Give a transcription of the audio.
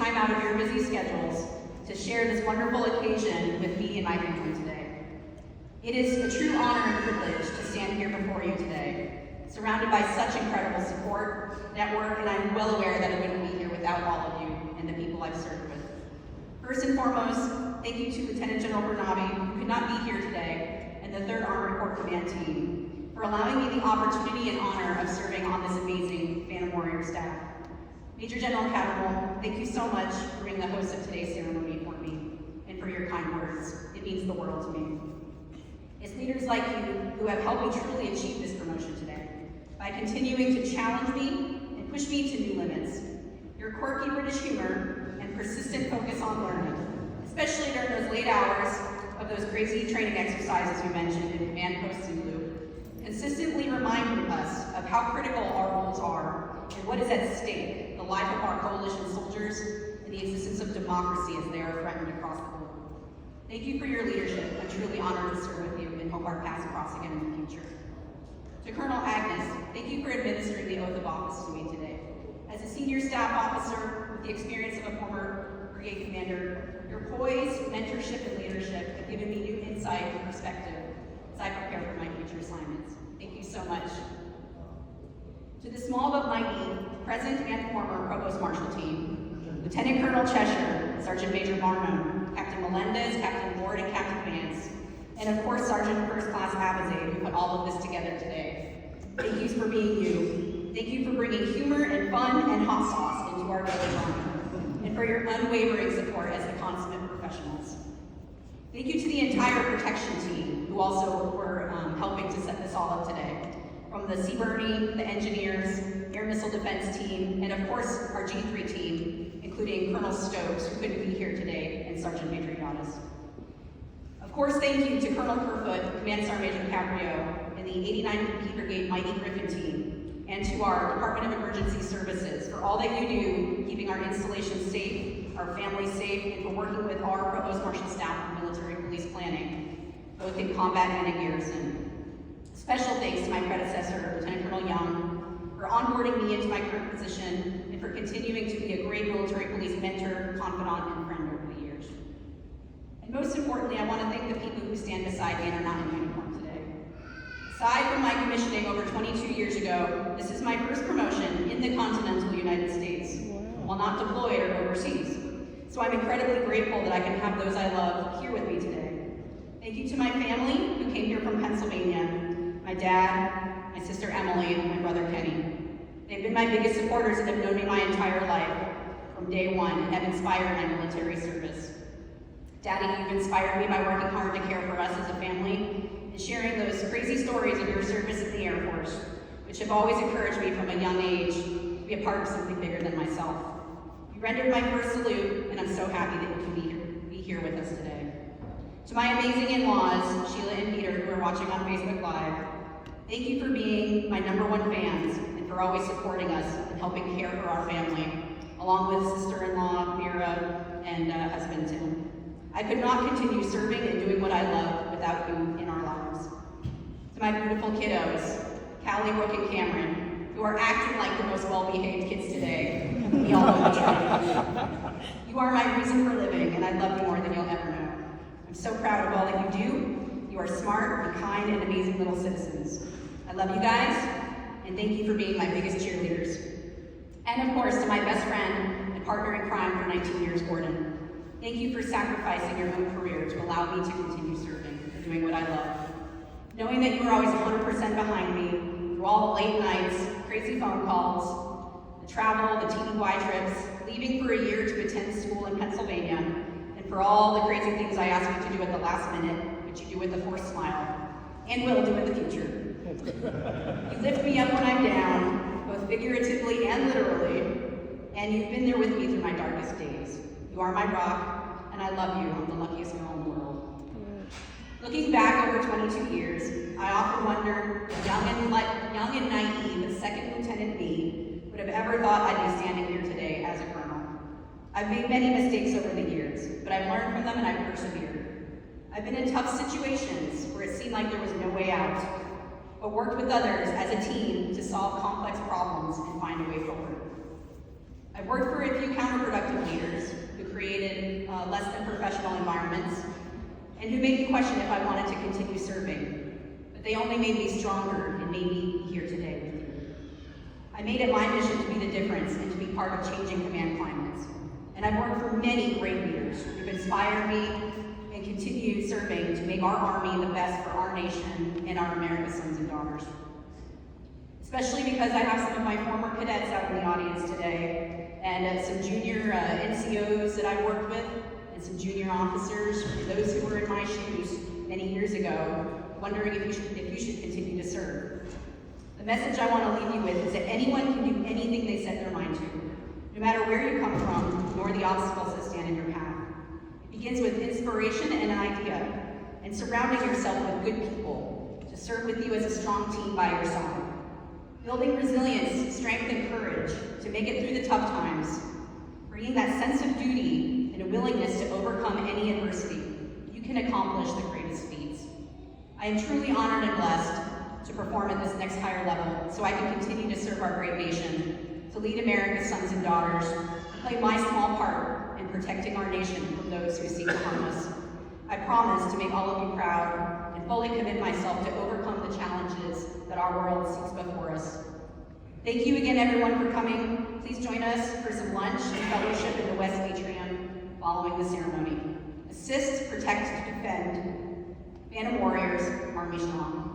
time out of your busy schedules to share this wonderful occasion with me and my family today. It is a true honor and privilege to stand here before you today, surrounded by such incredible support, network, and I'm well aware that I wouldn't be here without all of you and the people I've served with. First and foremost, thank you to Lieutenant General Bernabe, who could not be here today, and the 3rd Armored Corps Command Team, for allowing me the opportunity and honor of serving on this amazing Phantom Warrior staff. Major General Cattermole, thank you so much for being the host of today's ceremony for me, and for your kind words. It means the world to me. It's leaders like you who have helped me truly achieve this promotion today, by continuing to challenge me and push me to new limits. Your quirky British humor and persistent focus on learning, especially during those late hours of those crazy training exercises you mentioned in Command Post in Blue, consistently remind us of how critical our roles are and what is at stake, the life of our coalition soldiers and the existence of democracy as they are threatened across the globe. Thank you for your leadership. I'm truly honored to serve with you and hope our paths cross again in the future. To Colonel Agnes, thank you for administering the oath of office to me today. As a senior staff officer with the experience of a former brigade commander, your poise, mentorship, and leadership have given me new insight and perspective as I prepare for my future assignments. Thank you so much. To the small but mighty present and former Provost Marshal team, Lieutenant Colonel Cheshire, Sergeant Major Barnum, Captain Melendez, Captain Ward, and Captain Vance, and of course Sergeant First Class Abizade, who put all of this together today. Thank you for being you. Thank you for bringing humor and fun and hot sauce into our village army, and for your unwavering support as the consummate professionals. Thank you to the entire protection team, who also were helping to set this all up today. From the CBRNE, the engineers, Air Missile Defense team, and of course our G3 team, including Colonel Stokes, who couldn't be here today, and Sergeant Major Yadis. Of course, thank you to Colonel Kerfoot, Command Sergeant Major Caprio, and the 89th P Brigade Mighty Griffin team, and to our Department of Emergency Services for all that you do, keeping our installations safe, our families safe, and for working with our Provost Marshal staff and military police planning, both in combat and in garrison. Special thanks to my predecessor, Lieutenant Colonel Young, for onboarding me into my current position and for continuing to be a great military police mentor, confidant, and friend over the years. And most importantly, I want to thank the people who stand beside me and are not in uniform today. Aside from my commissioning over 22 years ago, this is my first promotion in the continental United States, while not deployed or overseas. So I'm incredibly grateful that I can have those I love here with me today. Thank you to my family who came here from Pennsylvania, my dad, my sister Emily, and my brother Kenny. They've been my biggest supporters and have known me my entire life from day one and have inspired my military service. Daddy, you've inspired me by working hard to care for us as a family and sharing those crazy stories of your service in the Air Force, which have always encouraged me from a young age to be a part of something bigger than myself. You rendered my first salute, and I'm so happy that you can be here with us today. To my amazing in-laws, Sheila and Peter, who are watching on Facebook Live, thank you for being my #1 fans and for always supporting us and helping care for our family, along with sister-in-law Mira and husband Tim. I could not continue serving and doing what I love without you in our lives. To my beautiful kiddos, Callie, Brooke, and Cameron, who are acting like the most well-behaved kids today. We all know each other. You are my reason for living, and I love you more than you'll ever know. I'm so proud of all that you do. You are smart and kind and amazing little citizens. I love you guys, and thank you for being my biggest cheerleaders. And of course, to my best friend and partner in crime for 19 years, Gordon. Thank you for sacrificing your own career to allow me to continue serving and doing what I love. Knowing that you were always 100% behind me through all the late nights, crazy phone calls, the travel, the TDY trips, leaving for a year to attend school in Pennsylvania, and for all the crazy things I asked you to do at the last minute, which you do with a forced smile, and will do in the future. You lift me up when I'm down, both figuratively and literally, and you've been there with me through my darkest days. You are my rock, and I love you. I'm the luckiest girl in the world. Looking back over 22 years, I often wonder if young and naive second lieutenant me would have ever thought I'd be standing here today as a colonel. I've made many mistakes over the years, but I've learned from them and I've persevered. I've been in tough situations where it seemed like there was no way out, but worked with others as a team to solve complex problems and find a way forward. I've worked for a few counterproductive leaders less than professional environments, and who made me question if I wanted to continue serving. But they only made me stronger and made me here today with you. I made it my mission to be the difference and to be part of changing command climates. And I've worked for many great leaders who've inspired me and continue serving to make our Army the best for our nation and our America's sons and daughters. Especially because I have some of my former cadets out in the audience today, and some junior NCOs that I've worked with, and some junior officers, those who were in my shoes many years ago, wondering if you should continue to serve. The message I want to leave you with is that anyone can do anything they set their mind to, no matter where you come from, nor the obstacles that stand in your path. It begins with inspiration and an idea, and surrounding yourself with good people to serve with you as a strong team by your side. Building resilience, strength, and courage to make it through the tough times, bringing that sense of duty and a willingness to overcome any adversity, you can accomplish the greatest feats. I am truly honored and blessed to perform at this next higher level so I can continue to serve our great nation, to lead America's sons and daughters, and play my small part in protecting our nation from those who seek to harm us. I promise to make all of you proud and fully commit myself to overcome the challenges that our world seeks before us. Thank you again, everyone, for coming. Please join us for some lunch and fellowship in the West Atrium following the ceremony. Assist, protect, defend. Phantom Warriors, Army Strong.